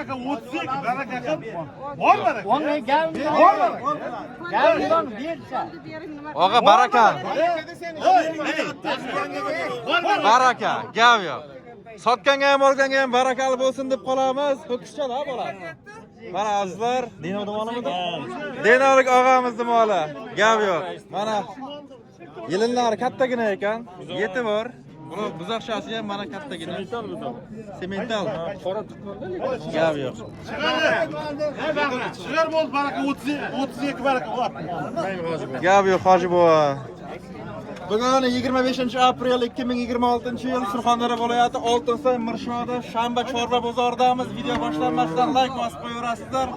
baraka 32 baraka qil. Bor baraka. Onu gel. Bor baraka. Gel lan bersa. Og'a baraka. Baraka, gav yo'q. Sotganga ham olganga ham barakali bo'lsin deb qolamiz. Ho'kizcha-da bo'ladi. Mana azizlar, Dinoning molimidi? Dinolik og'amizning moli. Gav yo'q. Mana yelinlari kattagina ekan. Yeti bor. Buni buzoqchasi ham mana kattagina. Semental. Qora tuqqanda gav yo'q. Shigar bo'ldi baraka 32 baraka bor. Gav yo'q hoji buva. Bugun 25-aprel 2026-yil Surxondaryo viloyati Oltinsoy Mirshoda Shanba chorva bozoridamiz. Video boshlanmasdan like bosib qo'yaverasizlar.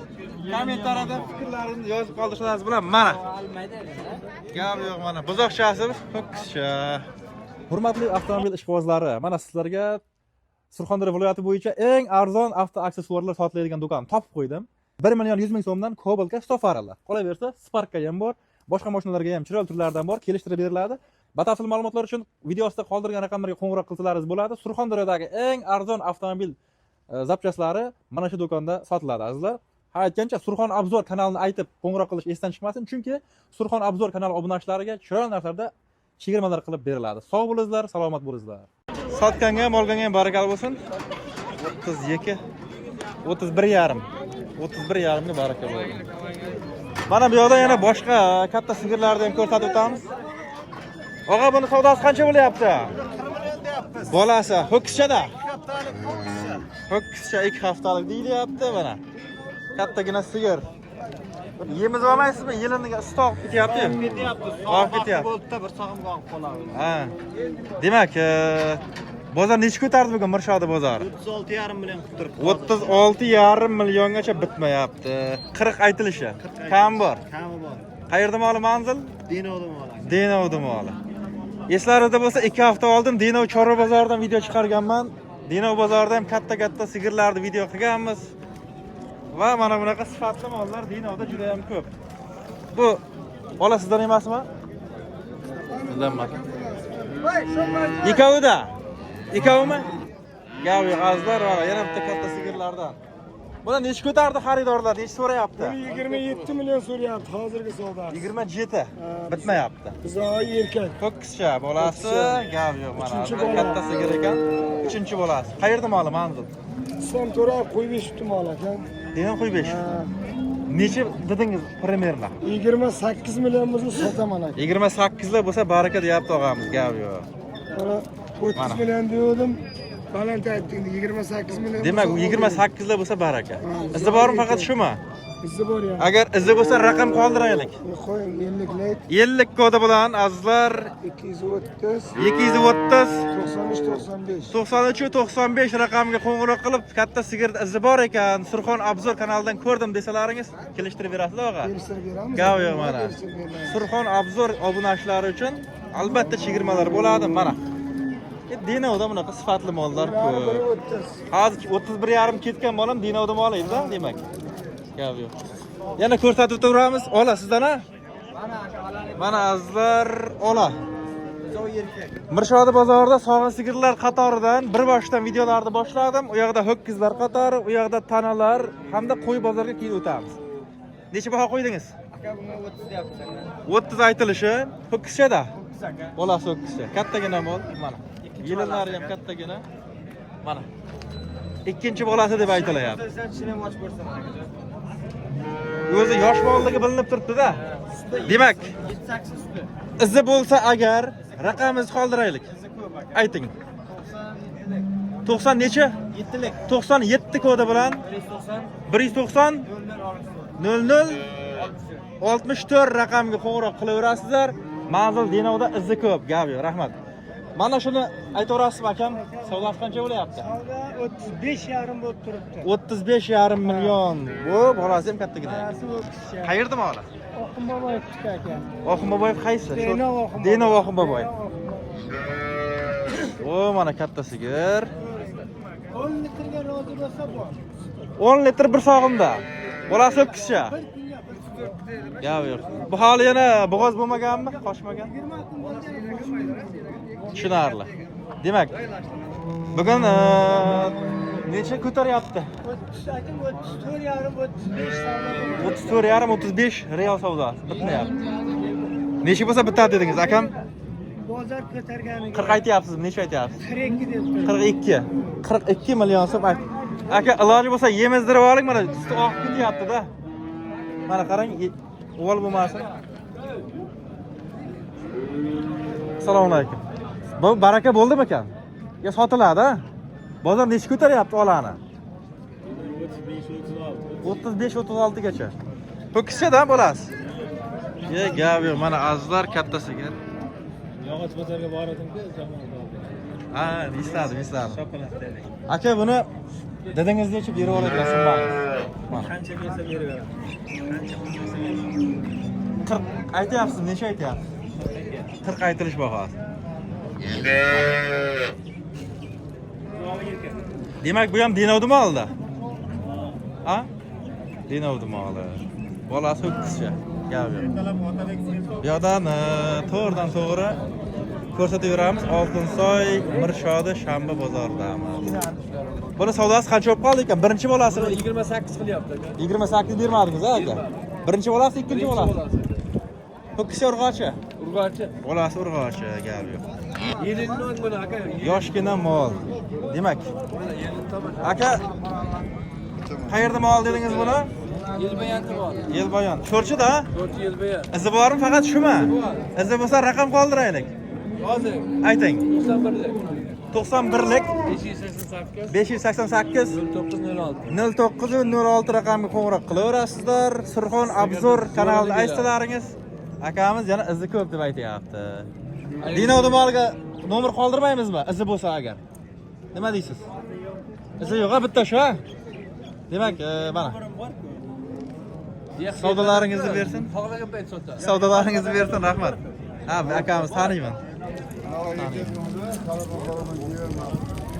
Kommentariyada fikrlaringizni yozib qoldirishlaringiz bilan mana. Gap yo'q mana. Buzoqchasi ho'kizcha. Hurmatli avtomobil ishqibozlari, mana sizlarga Surxondaryo viloyati bo'yicha eng arzon avto aksessuarlar sotiladigan do'kon topib qo'ydim. 1 million 100 ming so'mdan Cobalt'ga Safari'lar. Qolaversa, Spark'ga ham bor. Boshqa mashinalarga ham chiroyli turlardan bor, kelishtirib beriladi. Batafsil ma'lumotlar uchun video ostida qoldirgan raqamlarga qo'ng'iroq qilsalaringiz bo'ladi. Surxondaryodagi eng arzon avtomobil zapchaslari mana shu do'konda sotiladi, azizlar. Ha, aytgancha Surxon Obzor kanalini aytib qo'ng'iroq qilish esdan chiqmasin, chunki Surxon Obzor kanali obunachilariga chiroyli narsalarda chegirmalar qilib beriladi. Sog' bo'linglar, salomat bo'linglar. Sotganga ham, olganga ham barakali bo'lsin. 32, 31,5. 31,5 ga baraka bo'lsin. Mana bu yoqda yana boshqa katta sigirlarni ham ko'rsatib o'tamiz. Og'a, buni savdosi qancha bo'lyapti? Bolasi ho'kizcha-da. Ho'kizcha 2 haftalik deyilyapti mana. Kattagina sigir. Yemiz olmaysizmi? Yiliniga istoq ketyapti-yu. Qolib ketyapti. Bo'ldi-da bir sog'imga olib qolamiz. Ha. Demak, bozor necha ko'tardi bugun Mirshoda bozori? 36,5 million qilib turibdi. 36,5 milliongacha bitmayapti. 40 aytilishi. Kam bor. Kami bor. Qayerda moli manzil? Dinoda moli. Dinoda moli. Eslarida bo'lsa 2 hafta oldin Dino chorva bozoridan video chiqarganman. Dino bozorida ham katta sigirlarni video qilganmiz. Va mana bunaqa sifatli mollar Dinoda juda ham ko'p. Bu bola sizdan emasmi? Sizdan emas. Ikkovida. Ikkovimi? Gav yo'q azizlar, mana yana bitta katta sigirlardan. Buni necha ko'tardi xaridorlar? Necha so'rayapti? 27 million so'rayapti hozirgi savdosi. 27. Bitmayapti. Qizoq erkak. Ho'kizcha bolasi, gav yo'q mana. Katta sigir ekan. 3-bolasi. Qayerda moli manzil? Islom To'rayev qo'yib eshitdi mol ekan. Degan qo'yib eshit. Necha dedingiz primerna? 28 million bo'lsa sotaman aka. 28 lar bo'lsa baraka deyapti og'amiz, gav yo'q. Mana 30 million degandim. Baland aytdingiz 28 million. Demak, 28 lar bo'lsa baraka. Izi bormi faqat shumi? Izi bor ya. Agar izi bo'lsa raqam qoldiraylik. Qo'ying 50 layt. 50 kodi bilan azizlar 230 230 93 95. 93-95 raqamga qo'ng'iroq qilib, katta sigirda izi bor ekan, Surxon Obzor kanalidan ko'rdim desalaringiz, kelishtirib berasizlar og'a. Kelishtirib beramiz. Gav yo'q mana. Surxon Obzor obunachilari uchun albatta chegirmalar bo'ladi mana. Dinoda bunaqa sifatli mollar ko'p. Hozir 31,5 ketgan molim Dinoda moli edi, demak. Gav yo'q. Yana ko'rsatib turamiz. Ola sizdan-a? Mana azizlar, ola. Mirshoda bozorida sog'in sigirlar qatoridan bir boshdan videolarni boshladim. U yoqda ho'kizlar qatori, u yoqda tanalar hamda qo'y bozoriga kelib o'tamiz. Necha baho qo'ydingiz? Aka bunga 30 deyapti. 30 aytilishi. Ho'kizcha-da. Bolasi ho'kizcha. Kattagina mol mana. Yilinlari ham kattagina. Mana. Ikkinchi bolasi deb aytilyapti. Sen chinam ochib ko'rsan aka. O'zi yosh molligi bilinib turibdi-da. Demak, 7-8 suti. izi bo'lsa agar raqamimizni qoldiraylik. Ayting. 90 necha? 7lik. 97 kodi bilan 190 00 64 raqamga qo'ng'iroq qilaverasizlar. Manzil Dinoda izi ko'p, gap yo'q. Rahmat. Mana shuni aytaverasizmi akam? Savdosi qancha bo'lyapti? Savdo 35,5 bo'lib turibdi. 35,5 million. Bu bolasi ham kattagina. Qayerda moli? Oxunboboyev aka. Oxunboboyev qaysi? Dino Oxunboboyev. O, mana katta sigir. 10 litrga rozi bo'lsa bor. 10 litr bir sog'imda. Bolasi ho'kizcha. Gav yo'q. Bu hali yana bo'g'oz bo'lmaganmi? Qochmagan. Tushunarli. Demak, bugun necha ko'taryapti? 34 yarim 35 savdo. 34 yarim 35 real savdosi bitmayapti. Necha bo'lsa bitadi dedingiz, akam? Bozor ko'targaniga 40 aytyapsizmi? Necha aytyapsiz? 42 debdi. 42 million so'm. Aka, iloji bo'lsa yemizdirib oling, mana usti oqib ketyapti-da. Mana qarang, o'g'il bo'lmasin. Assalomu alaykum. Bu baraka bo'ldimi ekan? Yo sotiladi-a? Bozor necha ko'taryapti olani? 35-36 gacha. To'kischa-da bo'lasiz. Ye, gap yo'q. Mana azizlar kattasiga. Yog'och bozorga bordim-ku, jamoat. Ha, esladim. Aka, buni dadangizga ichib berib oladigansiz bari. Qancha bersa beraveraman. Qancha bo'lsa 40 aytyapsiz, necha aytyapsiz? 40 aytilish bahosi. Demak, bu ham Dinovdi molda. Ha? Dinovdi moli. Bolasi ho'kizcha. Gap yo'q. Bu yoqdan to'g'ridan to'g'ri ko'rsatib beramiz. Oltinsoy, Mirshodi, Shanba bozoridamiz. Buni savdosi qancha bo'lib qoldi ekan? Birinchi bolasi 28 qilyapti aka. 28 bermadingiz aka. Birinchi bolasi, ikkinchi bolasi. Ho'kizcha urg'ochi. Urg'ochi. Bolasi urg'ochi, gap yo'q. Yelindan buni aka. Yoshgina mol. Demak, aka qayerda mol dedingiz buni? Yelbayonda bor. Yelbayon. Sho'rchi-da? 4 yelbayon. Izi bormi? Faqat shumi? Izi bo'lsa raqam qoldiraylik. Hozir Ayting. 91lik. 91lik 588 588 0906. 0906 raqamga qo'ng'iroq qilaverasizlar. Surxon Obzor kanalida aytsalaringiz. Akamiz yana izi ko'p deb aytayapti. Dino Dumolga nomer qoldirmaymizmi? Izi bo'lsa agar. Nima deysiz? Izi yo'q, bitta shu. Demak, mana. Savdolaringizni bersin. Xohlagan payt sotadi. Savdolaringizni bersin, rahmat. Ha, akamiz taniyman.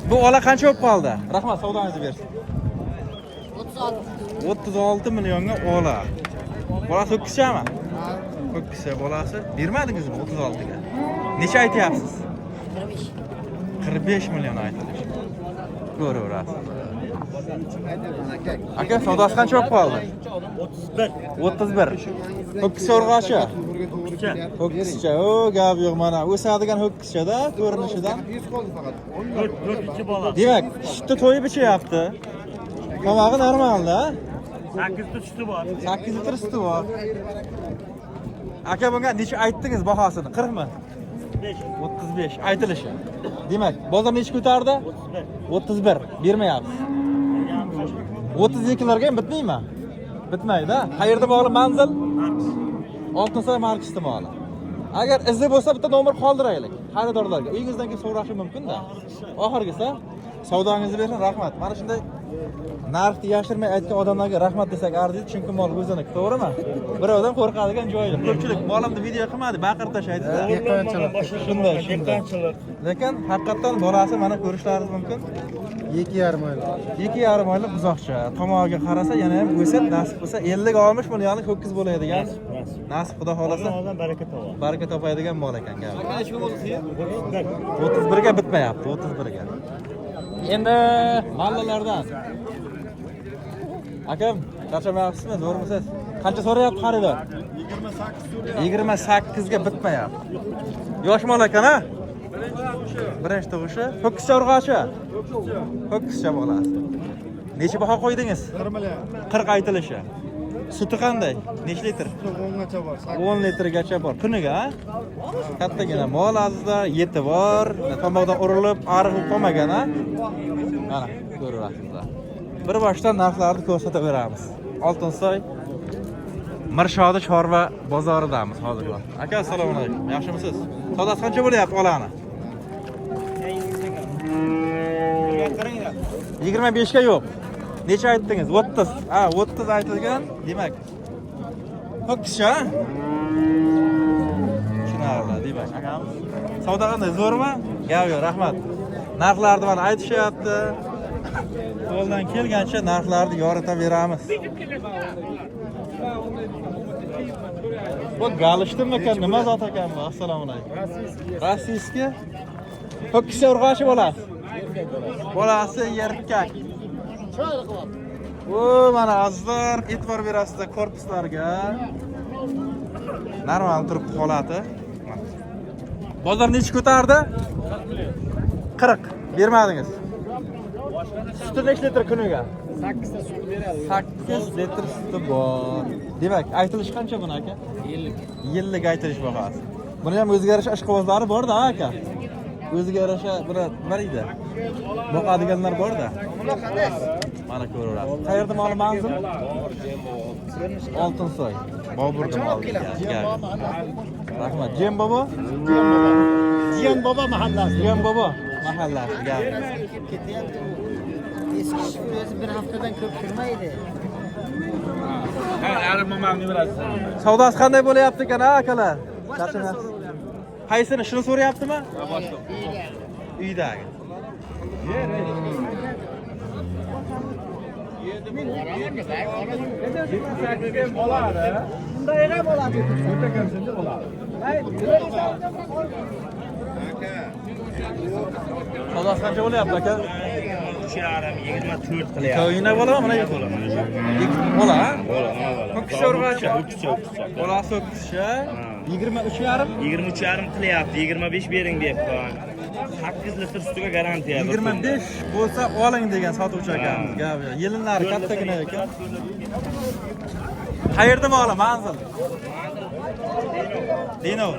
Bu ola qancha bo'lib qoldi? Rahmat, savdongizni bersin. 36 millionga ola. Bolasi ho'kizchami? Ho'kizcha bolasi. Bermadingizmi 36 ga? Necha aytyapsiz? 45 million aytilish. Ko'raverasiz. Aka, savdosi qancha bo'lib qoldi? 31. Ho'kizcha urg'ochi. Ho'kizcha. O, gap yo'q mana. O'sadigan ho'kizcha-da, ko'rinishidan. 4-chi bola. Demak, shitda to'yib ichyapti. Tomog'i normalda. 8 ta suti bor. 8 litr suti bor. Aka, bunga necha aytdingiz bahosini? 40 mi? 35 aytilishi. Demak, bozor necha ko'tardi? 31. Bermayapsiz. 32 larga ham bitmaymi? Bitmaydi-da. Qayerda bog'li manzil? Oltinsoy markasida bog'li. Agar izi bo'lsa bitta nomer qoldiraylik xaridorlarga. Uyingizdan kelib so'rashi mumkin-da. Oxirgisi savdongizni bersin, rahmat. Mana shunday narxni yashirmay aytgan odamlarga rahmat desak arziydi, chunki mol o'ziniki, to'g'rimi? Birovdan qo'rqadigan joyi. Ko'pchilik molimni video qilmadi, baqirib tashlaydi-da. Shunday. Lekin haqiqatan bolasi mana ko'rishlaringiz mumkin. 2,5 oylik. 2,5 oylik buzoqcha. Tomog'iga qarasa yana ham o'sib, nasib bo'lsa 50-60 millionlik ho'kiz bo'ladigan. Nasib xudo xolasa baraka topadi. baraka topadigan mol ekan gap. Qancha bo'lsa? 31 ga bitmayapti, 31 ga. Endi mallalardan. Akam, charchamayapsizmi? Zo'rmisiz? Qancha so'rayapti xaridor? 28 ga bitmayapti. Yosh mol ekan-a? Birinchi tug'ishi. Ho'kizcha urg'ochi. Ho'kizcha bolasi. Necha baho qo'ydingiz? 1 million. 40 aytilishi. Suti qanday? Necha litr? 10 gacha bor. 10 litrgacha bor. Kuniga, ha? Kattagina mol azizlar, yeti bor. Tomoqdan urilib, ariq qolmagan, ha? Mana, ko'rasizlar. Bir boshdan narxlarni ko'rsatib beramiz. Oltinsoy Mirshodi chorva bozoridamiz hozir. Aka, assalomu alaykum. Yaxshimisiz? Savdosi qancha bo'lyapti olani? 25 ga yo'q. Necha aytdingiz? 30. Ha, 30 aytilgan. Demak, ho'kizcha. Tushunarli, demak. Savdo qanday? Zo'rmi? Gap yo'q, rahmat. Narxlarni mana aytishyapti. Qo'ldan kelgancha narxlarni yorita beramiz. Bu galishdimi ekan? Nima zot ekan bu? Assalomu alaykum. Rossiyskiy. Ho'kizcha urg'ochi bolasi. Bolasi erkak. O, mana azizlar, e'tibor berasizlar korpuslarga. Normal turibdi holati. Bozor necha ko'tardi? 40. Bermadingiz. Suti necha litr kuniga? 8 ta sut beradi. 8 litr suti bor. Demak, aytilish qancha buni aka? 50. Yillik aytilish bahasi. Buni ham o'ziga yarasha ishqibozlari bor-da aka. O'ziga yarasha bir nima deydi? Boqadiganlar bor-da. Mana ko'raverasiz. Qayerda moli manzil? Oltinsoy. Boburda moli. Rahmat. Jem bobo? Jiyan bobo mahallasi. Jem bobo mahallasi. Gap. Ketyapti u. Eski kishi o'zi bir haftadan ko'p kirmaydi. Ha, yarim momamni berasiz. Savdosi qanday bo'layapti ekan, akalar? Qaysini? Shuni so'rayaptimi? Boshqa. Uydagi. Savdosi qancha bo'layapti aka? 3,5 qilyapti. To'yina bo'ladimi? Mana yo'q. Bola, ha? Bola. Kishi urg'achi. 3,5. Bolasi kishi 23,5. 23,5 qilyapti. 25 bering deyapman. 8 litr sutiga garantiya. 25 bo'lsa oling degan sotuvchi akamiz. Gap yo'q. Yelinlari kattagina ekan. Qayerda moli manzil? Dino.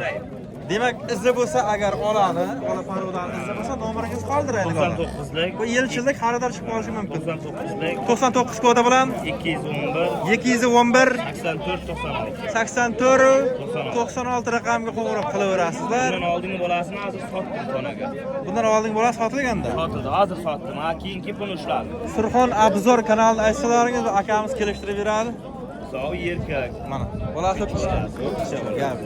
Demak, izi bo'lsa agar olani, ola parvodan izi bo'lsa nomeringiz qoldiraylik. 99lik. Bu yilchilik xaridor chiqib qolishi mumkin. 99lik. 99 kodi bilan 211 211 84 84 96 raqamga qo'ng'iroq qilaverasizlar. Bundan oldingi bolasini hozir sotdim konaga. Bundan oldingi bolasi sotilganda. Sotildi, hozir sotdim. Ha, keyingi pulni ushladim. Surxon Abzor kanalini aytsalaringiz akamiz kelishtirib beradi. Sog' erkak. Mana, bolasi kishi. Gap.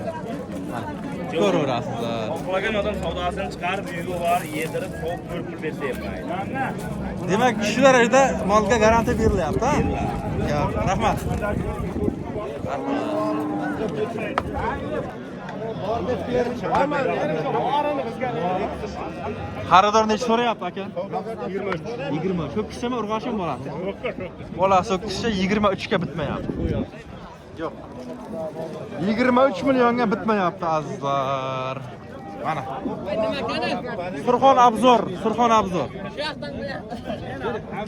Mana. Ko'raverasizlar. Qolgan odam savdosini chiqarib uyga bor, yedirib, so'p pul bersa yapmaydi. Demak, shu darajada molga garantiya berilyapti, ha? Gap. Rahmat. Xaridor necha so'rayapti aka? 20. Shu kishimi urg'ashim bo'ladi. Bolasi kishi 23 ga bitmayapti. Yo'q. 23 millionga bitmayapti azizlar. Mana. Surxon Abzor, Surxon Abzor.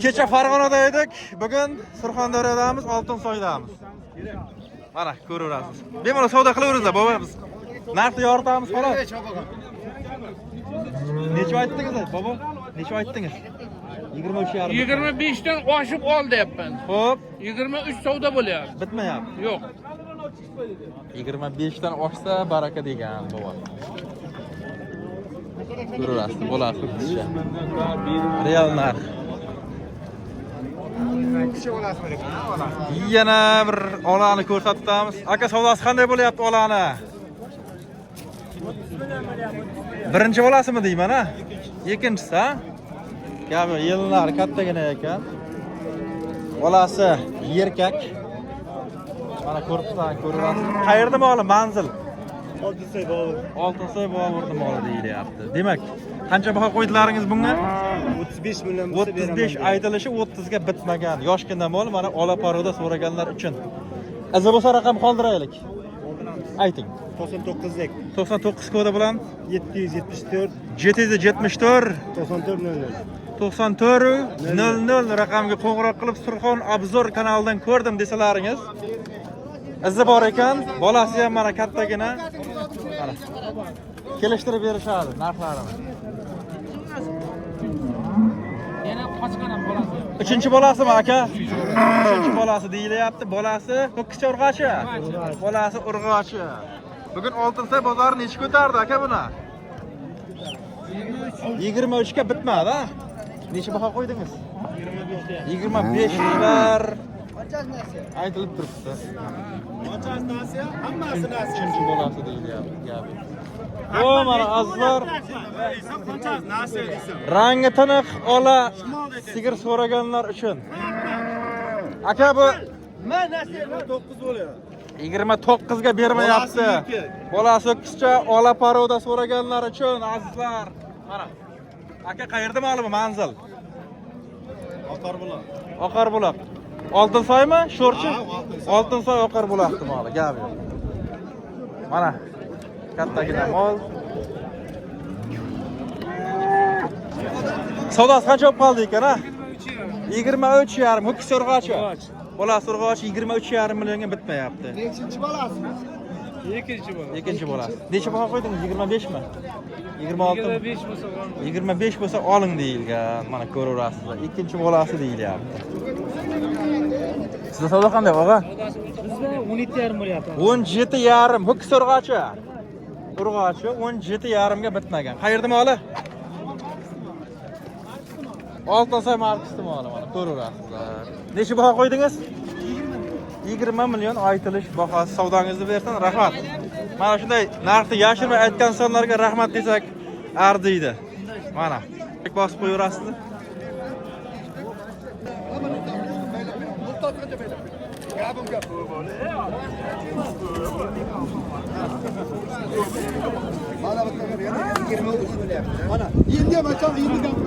Kecha Farg'onada edik, bugun Surxondaryodamiz, Oltinsoydamiz. Mana ko'raverasiz. Bemalol savdo qilaveringlar, bobomiz. Narxni yoritamiz xolos. Necha aytdingiz, bobo? Necha aytdingiz? 23,5. 25 dan oshib ol deyapman. Xo'p, 23 savdo bo'lyapti. bitmayapti. Yo'q. 25 dan oshsa baraka degan bobo. Ko'raverasiz, bo'ladi kishi. Real narx. Yana bir olani ko'rsatamiz. Aka, savdosi qanday bo'lyapti olani? Birinchi bolasimi deyman, ha? Ikkinchisi, ha? Gapi yillar kattagina ekan. Bolasi erkak. Mana korpusdan ko'rasiz. Qayerda moli manzil? Oltinsoy bobur. Oltinsoy Boburda moli deyilyapti. Demak, qancha baho qo'ydilaringiz bunga? 35 million 35 aytilishi 30 ga bitmagan. Yoshgina mol, mana ola paroda so'raganlar uchun. Izi bo'lsa raqam qoldiraylik. Ayting. 99lik. 99 kodi bilan 774 774 94 00 raqamga qo'ng'iroq qilib Surxon Abzor kanalidan ko'rdim desalaringiz. Izi bor ekan, bolasi ham mana kattagina. Mana. Kelishtirib berishadi narxlarini. Yana qochgan ham bolasi. Uchinchi bolasimi aka? Uchinchi bolasi deyilyapti. Bolasi ho'kkicha urg'achi. Bolasi urg'achi. Bugun Oltinsoy bozori necha ko'tardi aka buni? 23 ga bitmadi, ha? Necha baho qo'ydingiz? 25 lar aytilib turibdi. Uchinchi bolasi deyilyapti gapi. O, mana azizlar. Rangi tiniq ola sigir so'raganlar uchun. Aka, bu 29 ga bermayapti. Bolasi kichcha ola paroda so'raganlar uchun azizlar. Mana. Aka, qayerda ma'lum manzil? Oqarbuloq. Oltinsoymi? Sho'rchi? Oltinsoy Oqarbuloqdi moli, gap yo'q. Mana kattagina mol. Savdosi qancha bo'lib qoldi ekan, ha? 23,5. Ho'kiz urg'ochi. Bolasi urg'ochi 23,5 millionga bitmayapti. Nechinchi bolasi? Ikkinchi bolasi. Necha baho qo'ydingiz? 25 mi? 26 mi? 25 bo'lsa oling. 25 bo'lsa oling deyilgan. Mana ko'raverasizlar. Ikkinchi bolasi deyilyapti. Sizda savdo qanday, og'a? Bizda 17,5 bo'lyapti. 17,5. Ho'kiz urg'ochi. Urg'ochi 17,5 ga bitmagan. Qayerda moli? Oltinsoy markasi moli mana ko'raverasizlar. Necha baho qo'ydingiz? 20 million aytilish bahosi. Savdongizni bersin, rahmat. Mana shunday narxni yashirmay aytgan sonlarga rahmat desak arziydi. Mana bosib qo'yaverasizlar. Mana endi ham aytsam, endi gapir.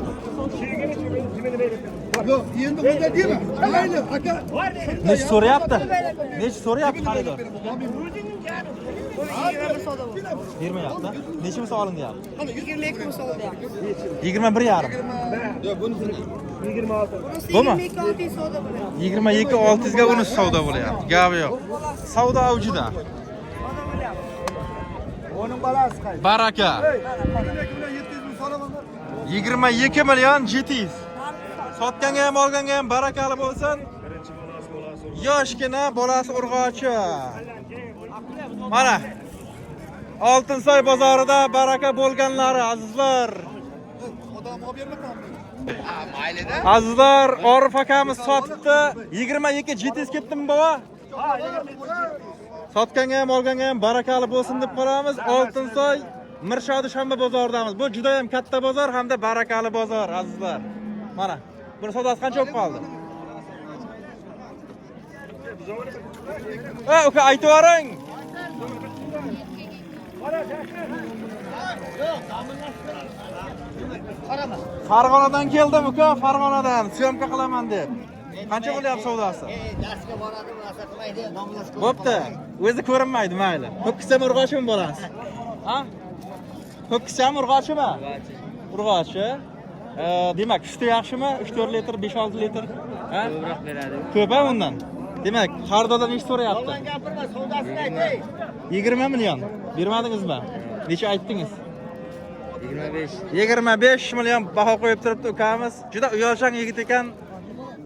Yo'q, endi bunday deyman. Mayli, aka. Necha so'rayapti? Necha so'rayapti xaridor? Bermayapti. Necha bo'lsa olin deyapti? 22 ming so'm deyapti. 21,5. Yo'q, bunisi 26. Bumi? 22 savdo bo'lyapti. 22,600 ga bunisi savdo bo'lyapti. Gapi yo'q. Savdo avjida. Onun balasi qaysi? Baraka. 22 million 700. Sotganga ham olganga ham barakali bo'lsin. Yoshgina bolasi urg'ochi. Mana Oltinsoy bozorida baraka bo'lganlari azizlar. Azizlar, Orif akamiz sotibdi. 22 700 ketdimi baba? Sotganga ham olganga ham barakali bo'lsin deb qolamiz. Oltinsoy Mirshodi Shanba bozoridamiz. Bu juda ham katta bozor hamda barakali bozor azizlar. Mana buni savdosi qancha bo'lib qoldi? Uka aytib yuboring. Farg'onadan keldim uka, Farg'onadan syomka qilaman deb. Qancha bo'lyapti savdosi? Darsga boradi, masa qilmaydi, nomulos qiladi. Bo'pti. O'zi ko'rinmaydi, mayli. Ho'kizcha urg'ochimi bo'lasiz? Ha? Ho'kizcha urg'ochimi? Urg'ochi. Demak, suti yaxshimi? 3-4 litr, 5-6 litr. Ha? Ko'proq beradi. Ko'pa undan. Demak, xaridordan necha so'rayapti? Yolg'on gapirma, savdosini aytay. 20 million. Bermadingizmi? Necha aytdingiz? 25. 25 million baho qo'yib turibdi ukamiz. Juda uyalchang yigit ekan.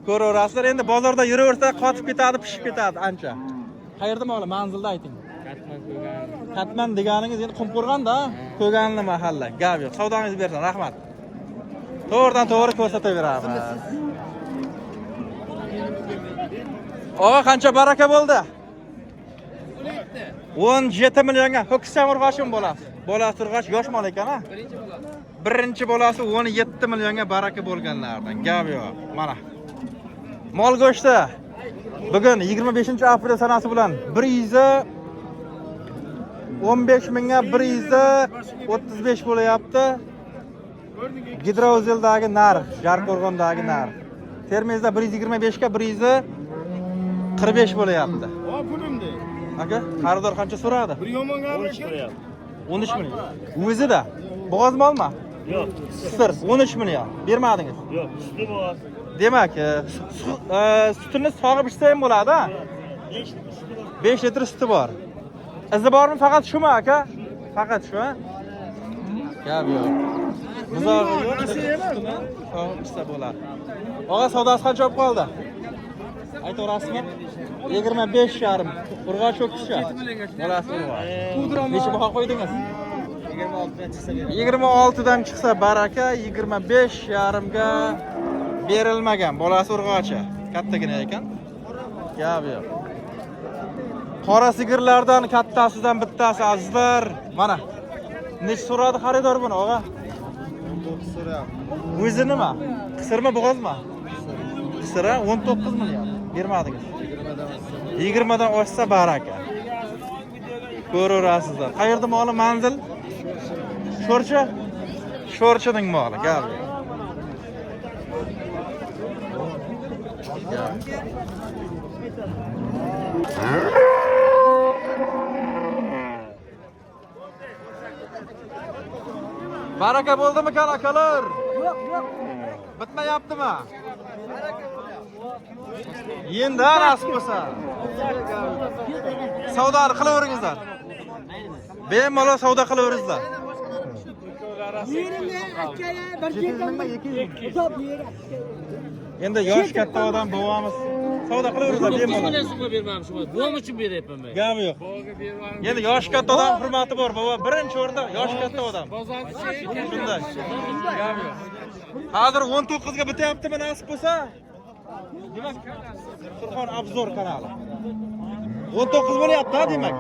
Ko'raverasizlar. Endi bozorda yuraversa qotib ketadi, pishib ketadi ancha. Qayerda moli? Manzilda ayting. Katman ko'rgan. Katman deganingiz endi Qumqo'rg'onda, Ko'ganli mahalla. Gap yo'q. Savdongizni bersin, rahmat. To'g'ridan to'g'ri ko'rsataveramiz. Og'a qancha baraka bo'ldi? 17 millionga ho'kizcha urg'ochim bo'ladi. Bolasi urg'och yosh mol ekan, ha? Birinchi bolasi 17 millionga baraka bo'lganlardan. Gap yo'q. Mana. Mol go'shti. Bugun 25-aprel sanasi bilan 115 mingga 135 bo'layapti. Gidrozeldagi narx, Jarqo'rg'ondagi narx. Termizda 125 ga 145 bo'layapti. Pulimdi. Aka, xaridor qancha so'radi? Bir yomon gapirib 13 million. O'zida bo'g'oz molmi? Yo'q. Sir 13 million. Bermadingiz. Yo'q, suti bo'ladi. Demak, sutini sog'ib ichsa ham bo'ladi, ha? 5 litr suti bor. Izi bormi faqat shumi, aka? Faqat shu, ha? Gap yo'q. Buzog'i yo'q. Sutini sog'ib ichsa bo'ladi. Og'a, savdosi qancha bo'lib qoldi? Aytaverasizmi? 25,5. Urg'och ho'kizcha. Bolasi urg'och. Necha baho qo'ydingiz? 26 dan chiqsa baraka, 25,5 ga berilmagan. Bolasi urg'ochi. Kattagina ekan. Gap yo'q. Qora sigirlardan kattasidan bittasi azizlar. Mana. Necha so'radi xaridor buni, og'a? 19 so'rayapti. O'zi nima? Qisirmi, bo'g'ozmi? Qisira 19 million. Bermadingiz. 20 dan oshsa baraka. Ko'raverasizlar. Qayerda moli manzil? Sho'rchi? Sho'rchining moli, gap yo'q. Baraka bo'ldimi kan akalar? Bitmayaptimi? Endi nasib bo'lsa. Savdo qilaveringizlar. Bemalol savdo qilaveringizlar. Endi yosh katta odam bovamiz savdo qilaveringizlar bemalol. Bo'm uchun beryapman men. Gami yo'q. Endi yosh katta odam hurmati bor, bova. Birinchi o'rinda yosh katta odam. Shunday. Gami yo'q. Hozir 19 ga bityaptimi nasib bo'lsa? Demak, Surxon Obzor kanali. 19 bo'lyapti, demak.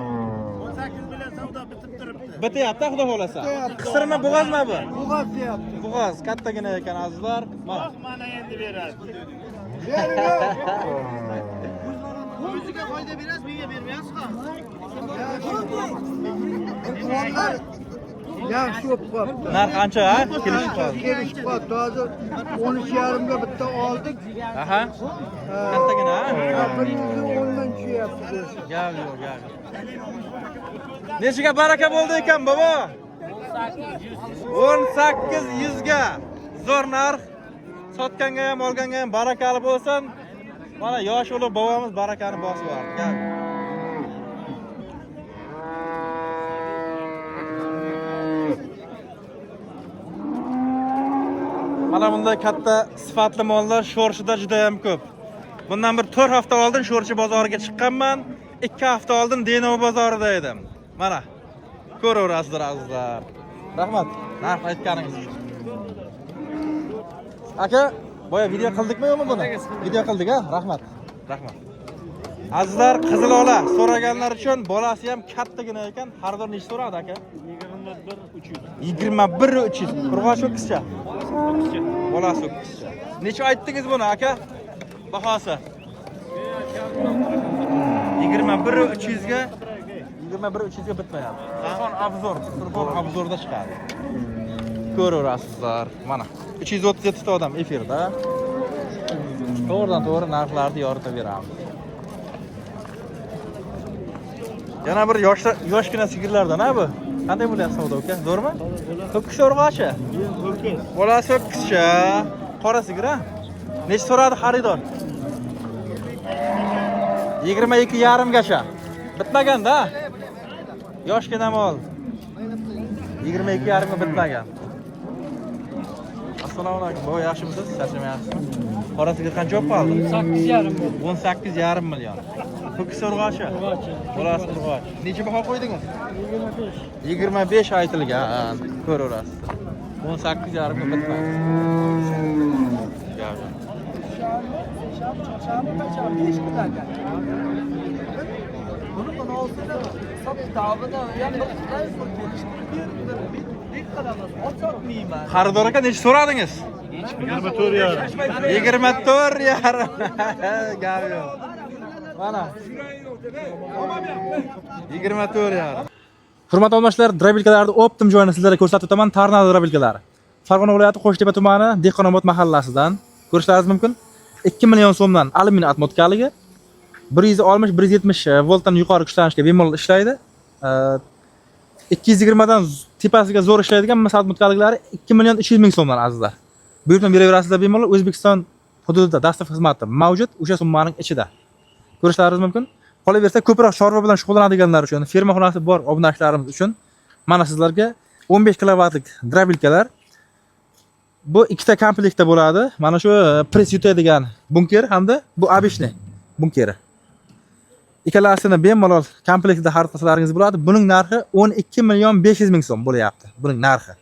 18 bilan savdo bitib turibdi. Bityapti, xudo xolasa. Qisirmi, bo'g'ozmi bu? Bo'g'oz deyapti. Bo'g'oz, kattagina ekan azizlar. Mana. Mana endi beradi. O'ziga foyda berasiz, menga bermayapsizmi? Yaxshi bo'lib qolibdi. Narx qancha, ha? Kelishib qoldi. Kelishib qolibdi. Hozir 13,5 ga bitta oldik. Aha. Kattagina, ha? 110 dan tushyapti. Gap yo'q, gap. Nechiga baraka bo'ldi ekan, bobo? 18 ga. Zo'r narx. Sotganga ham, olganga ham barakali bo'lsin. Mana yosh ulug' bobomiz barakani bosib yubordi. Gap. Mana bunday katta sifatli mollar Sho'rchida juda ham ko'p. Bundan bir 4 hafta oldin Sho'rchi bozoriga chiqqanman. 2 hafta oldin Denov bozorida edim. Mana ko'raverasizlar azizlar. Rahmat. Narx aytganingiz uchun. Aka, boya video qildikmi yo'qmi buni? Video qildik, ha? Rahmat. Rahmat. Azizlar, Qizilola so'raganlar uchun bolasi ham kattagina ekan. Xaridor necha so'radi aka? 21,300. Urg'och ho'kizcha. Bolasi ho'kizcha. Necha aytdingiz buni aka? Bahosi. 21,300 ga 21,300 ga bitmayapti. Surxon Obzor, Surxon Obzorda chiqadi. Ko'raverasizlar. Mana 337 ta odam efirda. To'g'ridan-to'g'ri narxlarni yoritib beramiz. Yana bir yoshgina sigirlardan, ha bu. Qanday bo'lyapti savdo aka? Zo'rmi? Ho'kiz urg'ochi. Ho'kiz. Bolasi ho'kizcha. Qora sigir, ha? Necha so'radi xaridor? 22,5 gacha. Bitmagan-da. Yoshgina mol. 22,5 ga bitmagan. Assalomu alaykum. Boy yaxshimisiz? Charchamayapsizmi? Qora sigir qancha olib qoldi? 18,5 million. Ho'kiz urg'ochi. Bolasi urg'och. Necha baho qo'ydingiz? 25 aytilgan. Ko'raverasiz. 18,5 ga bitmaydi. Xaridor aka necha so'radingiz? 24,5. 24,5. Gap yo'q. Mana 24,5. Hurmatli obunachilar, drabilkalarni optim joyini sizlarga ko'rsatib o'taman. Tornado drabilkalari. Farg'ona viloyati Qo'shtepa tumani Dehqonobod mahallasidan ko'rishlaringiz mumkin. 2 million so'mdan alyumin atmotkaligi, 160-170 voltdan yuqori kuchlanishga bemalol ishlaydi. 220 dan tepasiga zo'r ishlaydigan misal atmotkaliklari 2 million 300 ming so'mdan azizlar. Buyurtma beraverasizlar bemalol. O'zbekiston hududida dastur xizmati mavjud, o'sha summaning ichida. Ko'rishlaringiz mumkin. Qolaversa, ko'proq chorva bilan shug'ullanadiganlar uchun, ferma xonasi bor obunachilarimiz uchun mana sizlarga 15 kilovatlik drabilkalar. Bu ikkita komplektda bo'ladi. Mana shu press yutadigan bunker hamda bu обычный bunkeri. Ikkalasini bemalol komplektda xarid qilsalaringiz bo'ladi. Buning narxi 12 million 500 ming so'm bo'lyapti. Buning narxi.